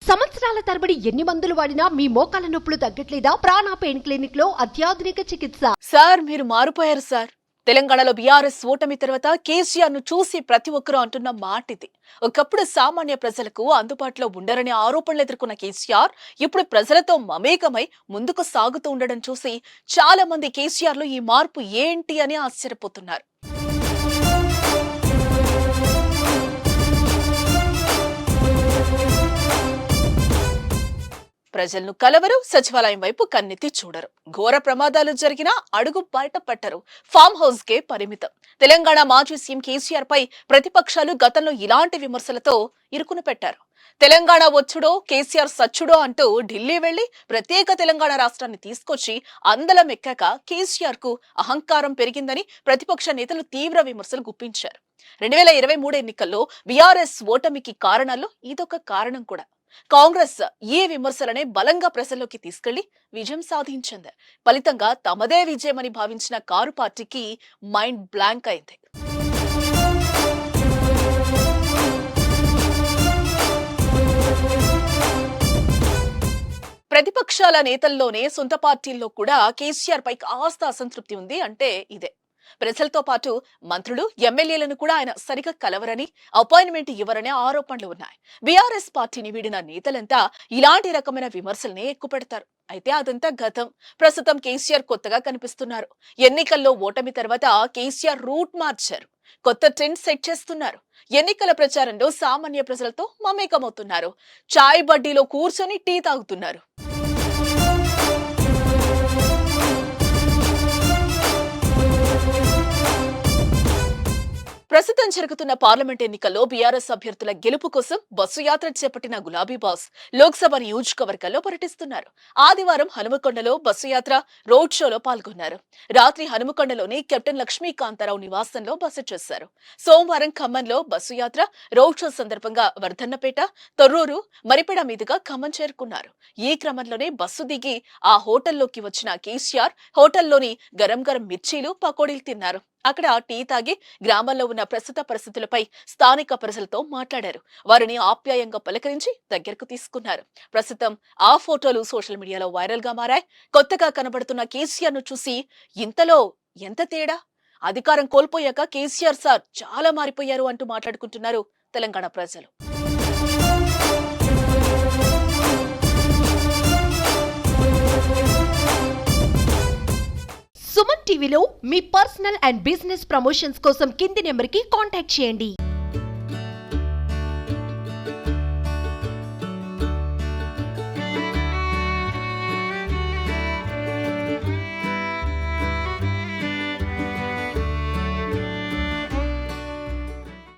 సంవత్సరాల తరబడి ఎన్ని మందులు వాడినా మీ మోకాల నొప్పులు తగ్గట్లేదా? ప్రాణ పెయిన్ క్లినిక్ లో అత్యాధునిక చికిత్స. సార్ మీరు మారిపోయారు సార్. తెలంగాణలో బీఆర్ఎస్ ఓటమి తర్వాత కేసీఆర్ ను చూసి ప్రతి ఒక్కరూ అంటున్న మాట ఇది. ఒకప్పుడు సామాన్య ప్రజలకు అందుబాటులో ఉండరనే ఆరోపణలు ఎదుర్కొన్న కేసీఆర్ ఇప్పుడు ప్రజలతో మమేకమై ముందుకు సాగుతూ ఉండడం చూసి చాలా మంది కేసీఆర్ లో ఈ మార్పు ఏంటి అని ఆశ్చర్యపోతున్నారు. ప్రజలను కలవరు, సచివాలయం వైపు కన్నెత్తి చూడరు. ఘోర ప్రమాదాలు జరిగినా అడుగు బయట పెట్టరు. ఫామ్ హౌస్ కే పరిమితం. తెలంగాణ మాజీ సీఎం కేసీఆర్ పై ప్రతిపక్షాలు గతంలో ఇలాంటి విమర్శలతో ఇరుకును పెట్టారు. తెలంగాణ వచ్చుడో కేసీఆర్ సచ్చుడో అంటూ ఢిల్లీ వెళ్లి ప్రత్యేక తెలంగాణ రాష్ట్రాన్ని తీసుకొచ్చి అందలం ఎక్కాక కేసీఆర్ కు అహంకారం పెరిగిందని ప్రతిపక్ష నేతలు తీవ్ర విమర్శలు గుప్పించారు. 2023 ఎన్నికల్లో బీఆర్ఎస్ ఓటమికి కారణాల్లో ఇదొక కారణం కూడా. కాంగ్రెస్ ఈ విమర్శలనే బలంగా ప్రజల్లోకి తీసుకెళ్లి విజయం సాధించింది. ఫలితంగా తమదే విజయమని భావించిన కారు పార్టీకి మైండ్ బ్లాంక్ అయింది. ప్రతిపక్షాల నేతల్లోనే సొంత పార్టీల్లో కూడా కేసీఆర్ పై కాస్త అసంతృప్తి ఉంది అంటే ఇదే. ప్రజలతో పాటు మంత్రులు, ఎమ్మెల్యేలను కూడా ఆయన సరిగా కలవరని, అపాయింట్మెంట్ ఇవ్వరనే ఆరోపణలు ఉన్నాయి. బీఆర్ఎస్ పార్టీని వీడిన నేతలంతా ఇలాంటి రకమైన విమర్శలనే ఎక్కుపెడతారు. అయితే అదంతా గతం. ప్రస్తుతం కేసీఆర్ కొత్తగా కనిపిస్తున్నారు. ఎన్నికల్లో ఓటమి తర్వాత కేసీఆర్ రూట్ మార్చారు. కొత్త ట్రెండ్ సెట్ చేస్తున్నారు. ఎన్నికల ప్రచారంలో సామాన్య ప్రజలతో మమేకమవుతున్నారు. చాయ్ బడ్డీలో కూర్చొని టీ తాగుతున్నారు. ప్రస్తుతం జరుగుతున్న పార్లమెంట్ ఎన్నికల్లో బీఆర్ఎస్ అభ్యర్థుల గెలుపు కోసం బస్సు యాత్ర చేపట్టిన గులాబీ బాస్ లోక్సభ నియోజకవర్గాల్లో పర్యటిస్తున్నారు. ఆదివారం హనుమకొండలో బస్సు యాత్ర రోడ్ షోలో పాల్గొన్నారు. రాత్రి హనుమకొండలోని కెప్టెన్ లక్ష్మీకాంతారావు నివాసంలో బస చేశారు. సోమవారం ఖమ్మంలో బస్సు యాత్ర రోడ్ షో సందర్భంగా వర్ధన్నపేట, తొర్రూరు, మరిపెడ మీదుగా ఖమ్మం చేరుకున్నారు. ఈ క్రమంలోనే బస్సు దిగి ఆ హోటల్లోకి వచ్చిన కేసీఆర్ హోటల్లోని గరం గరం మిర్చీలు, పకోడీలు తిన్నారు. అక్కడ టీ తాగి గ్రామంలో ఉన్న ప్రస్తుత పరిస్థితులపై స్థానిక ప్రజలతో మాట్లాడారు. వారిని ఆప్యాయంగా పలకరించి దగ్గరకు తీసుకున్నారు. ప్రస్తుతం ఆ ఫోటోలు సోషల్ మీడియాలో వైరల్ గా మారాయి. కొత్తగా కనబడుతున్న కేసీఆర్ ను చూసి ఇంతలో ఎంత తేడా? అధికారం కోల్పోయాక కేసీఆర్ సార్ చాలా మారిపోయారు అంటూ మాట్లాడుకుంటున్నారు తెలంగాణ ప్రజలు. సుమన్ టీవీలో మీ పర్సనల్ అండ్ బిజినెస్ ప్రమోషన్స్ కోసం కింది నెంబర్కి కాంటాక్ట్ చేయండి.